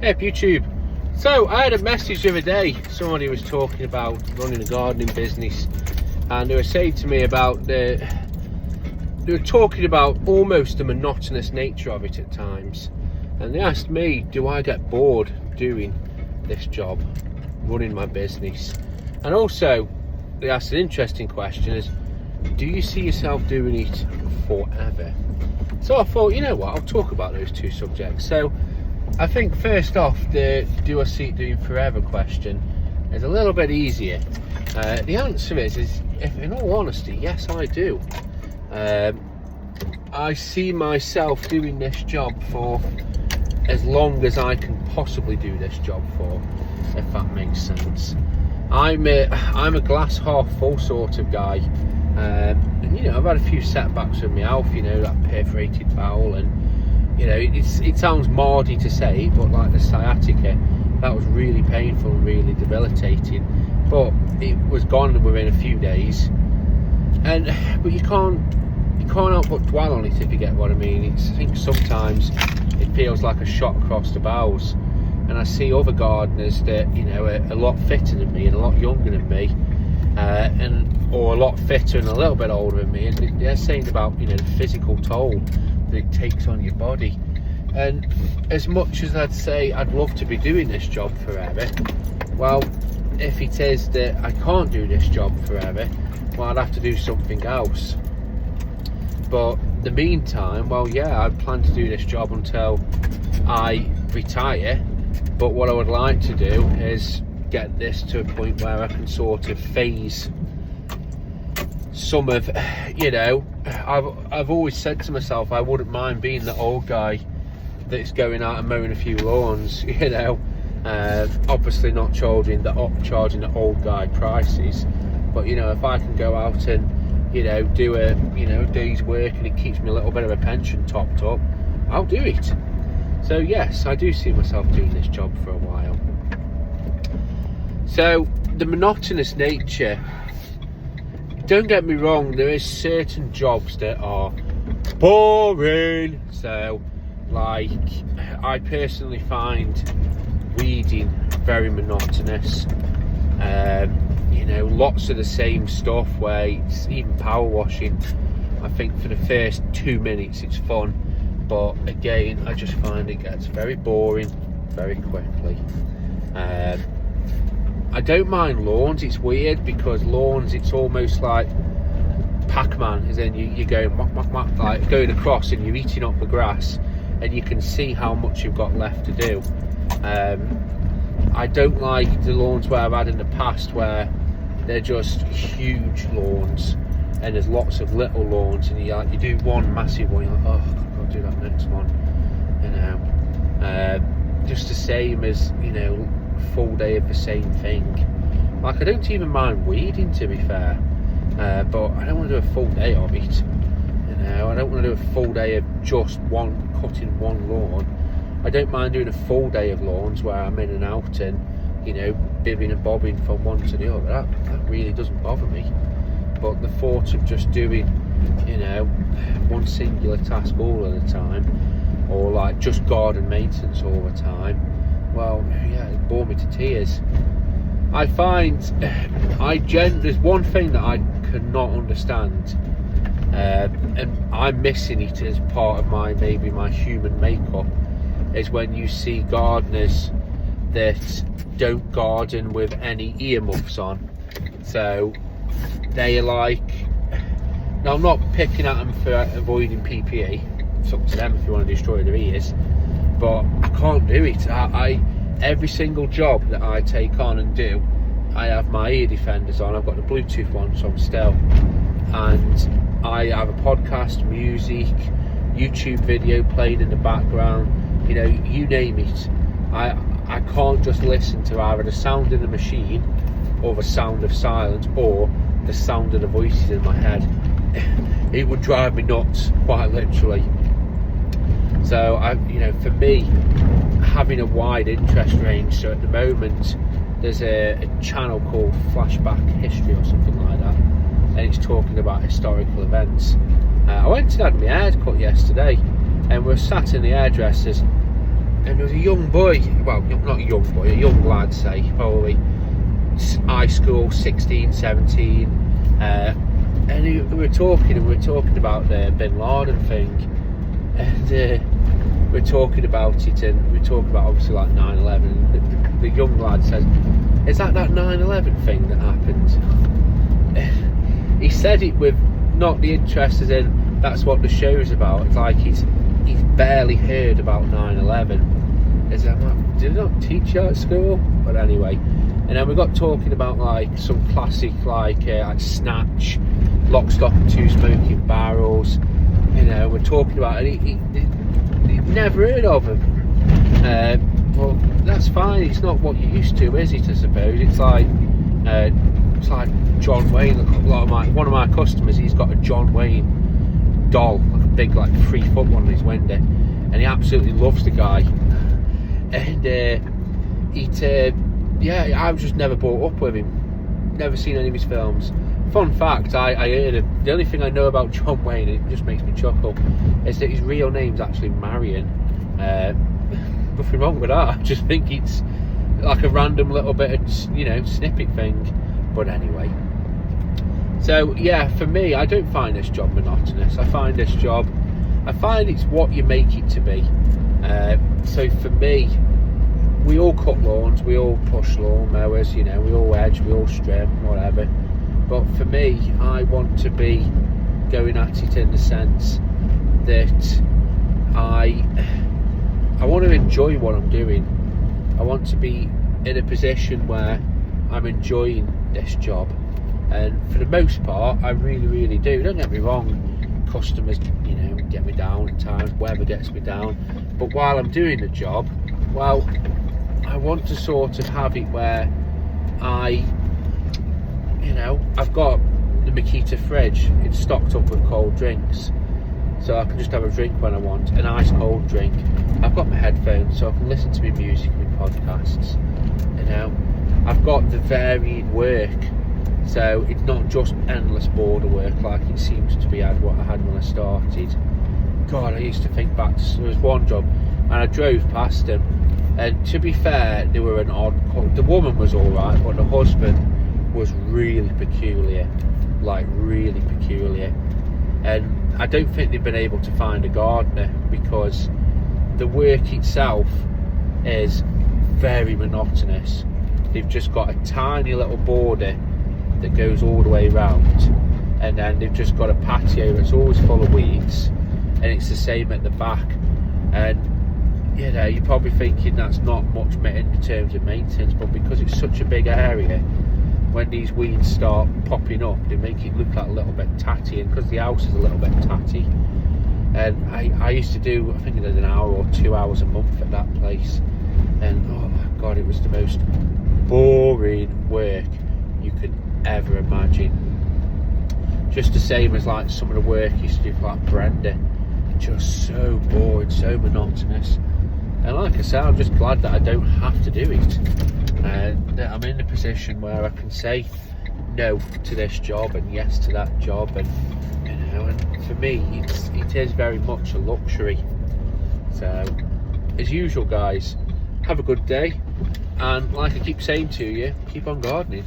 Hey YouTube. So I had a message the other day. Somebody was talking about running a gardening business, and they were saying to me about they were talking about almost the monotonous nature of it at times. And they asked me, do I get bored doing this job, running my business? And also they asked an interesting question, is do you see yourself doing it forever? So I thought, you know what, I'll talk about those two subjects. So I think first off, the do I see it doing forever question is a little bit easier. The answer is if, in all honesty, yes, I do. I see myself doing this job for as long as I can possibly do this job for, if that makes sense. I'm a glass half full sort of guy, and you know, I've had a few setbacks with my health. You know, that perforated bowel, and you know, it sounds mardy to say, but like the sciatica, that was really painful and really debilitating. But it was gone within a few days, but you can't help but dwell on it, if you get what I mean. I think sometimes it feels like a shot across the bows, and I see other gardeners that, you know, are a lot fitter than me and a lot younger than me, or a lot fitter and a little bit older than me, and they're saying about, you know, the physical toll that it takes on your body. And as much as I'd say I'd love to be doing this job forever, well, if it is that I can't do this job forever, well, I'd have to do something else. But in the meantime, well, yeah, I plan to do this job until I retire. But what I would like to do is get this to a point where I can sort of phase some of, you know, I've always said to myself I wouldn't mind being the old guy that's going out and mowing a few lawns, you know, obviously not charging the old guy prices, but you know, if I can go out and, you know, do a day's work and it keeps me a little bit of a pension topped up, I'll do it. So yes, I do see myself doing this job for a while. So the monotonous nature, don't get me wrong, there is certain jobs that are boring. So like, I personally find weeding very monotonous. You know, lots of the same stuff, where it's even power washing. I think for the first 2 minutes it's fun, but again I just find it gets very boring very quickly. I don't mind lawns. It's weird because lawns, it's almost like Pac-Man, as in you're going like going across and you're eating up the grass, and you can see how much you've got left to do. I don't like the lawns where I've had in the past, where they're just huge lawns and there's lots of little lawns, and you do one massive one, you're like, oh, I'll do that next one, you know. Just the same as, you know, full day of the same thing. Like, I don't even mind weeding, to be fair, but I don't want to do a full day of it, you know. I don't want to do a full day of just cutting one lawn. I don't mind doing a full day of lawns where I'm in and out and, you know, bibbing and bobbing from one to the other. That really doesn't bother me. But the thought of just doing, you know, one singular task all of the time, or like just garden maintenance all the time, well, yeah, it bore me to tears. I find there's one thing that I cannot understand, and I'm missing it as part of my human makeup, is when you see gardeners that don't garden with any earmuffs on. So they are like, now I'm not picking at them for avoiding PPE, it's up to them if you want to destroy their ears, but I can't do it. Every single job that I take on and do, I have my ear defenders on. I've got the Bluetooth ones on still, and I have a podcast, music, YouTube video playing in the background, you know, you name it. I can't just listen to either the sound of the machine or the sound of silence or the sound of the voices in my head. It would drive me nuts, quite literally. So you know, for me, having a wide interest range, so at the moment there's a channel called Flashback History or something like that, and it's talking about historical events. I went to have my hair cut yesterday, and we're sat in the hairdressers and there was a young boy, well, not a young boy, a young lad, say, probably high school, 16, 17, and we were talking about the Bin Laden thing, and we're talking about it, and we're talking about obviously like 9/11. The young lad says, "Is that 9/11 thing that happened?" He said it with not the interest as in that's what the show's about. It's like he's barely heard about 9/11. Is I'm like, did they not teach you at school? But anyway, and then we got talking about like some classic like Snatch, Lock, Stock and Two Smoking Barrels. You know, we're talking about it. He never heard of them. Well, that's fine. It's not what you're used to, is it? I suppose it's like John Wayne. One of my customers, he's got a John Wayne doll, like a big, like 3-foot one in his window, and he absolutely loves the guy. And I was just never brought up with him. Never seen any of his films. Fun fact, I heard him. The only thing I know about John Wayne, it just makes me chuckle, is that his real name's actually Marion. Nothing wrong with that. I just think it's like a random little bit of, snippet thing. But anyway. So yeah, for me, I don't find this job monotonous. I find it's what you make it to be. So for me, we all cut lawns, we all push lawn mowers, we all edge, we all trim, whatever. But for me, I want to be going at it in the sense that I want to enjoy what I'm doing. I want to be in a position where I'm enjoying this job, and for the most part, I really, really do. Don't get me wrong, customers, get me down at times, weather gets me down. But while I'm doing the job, well, I want to sort of have it where I've got the Makita fridge. It's stocked up with cold drinks, so I can just have a drink when I want, an ice cold drink. I've got my headphones, so I can listen to my music, my podcasts. I've got the varied work, so it's not just endless border work like it seems to be what I had when I started. God, I used to think back to, there was one job, and I drove past them, and to be fair, they were an odd couple. The woman was alright, but the husband was really peculiar, and I don't think they've been able to find a gardener, because the work itself is very monotonous. They've just got a tiny little border that goes all the way around, and then they've just got a patio that's always full of weeds, and it's the same at the back. And you're probably thinking that's not much in terms of maintenance, but because it's such a big area, when these weeds start popping up, they make it look like a little bit tatty, and because the house is a little bit tatty, and I used to do, I think I did an hour or 2 hours a month at that place, and oh my god, it was the most boring work you could ever imagine. Just the same as like some of the work I used to do for like Brenda, just so boring, so monotonous. And like I said, I'm just glad that I don't have to do it, and that I'm in a position where I can say no to this job and yes to that job, and and for me it is very much a luxury. So as usual, guys, have a good day, and like I keep saying to you, keep on gardening.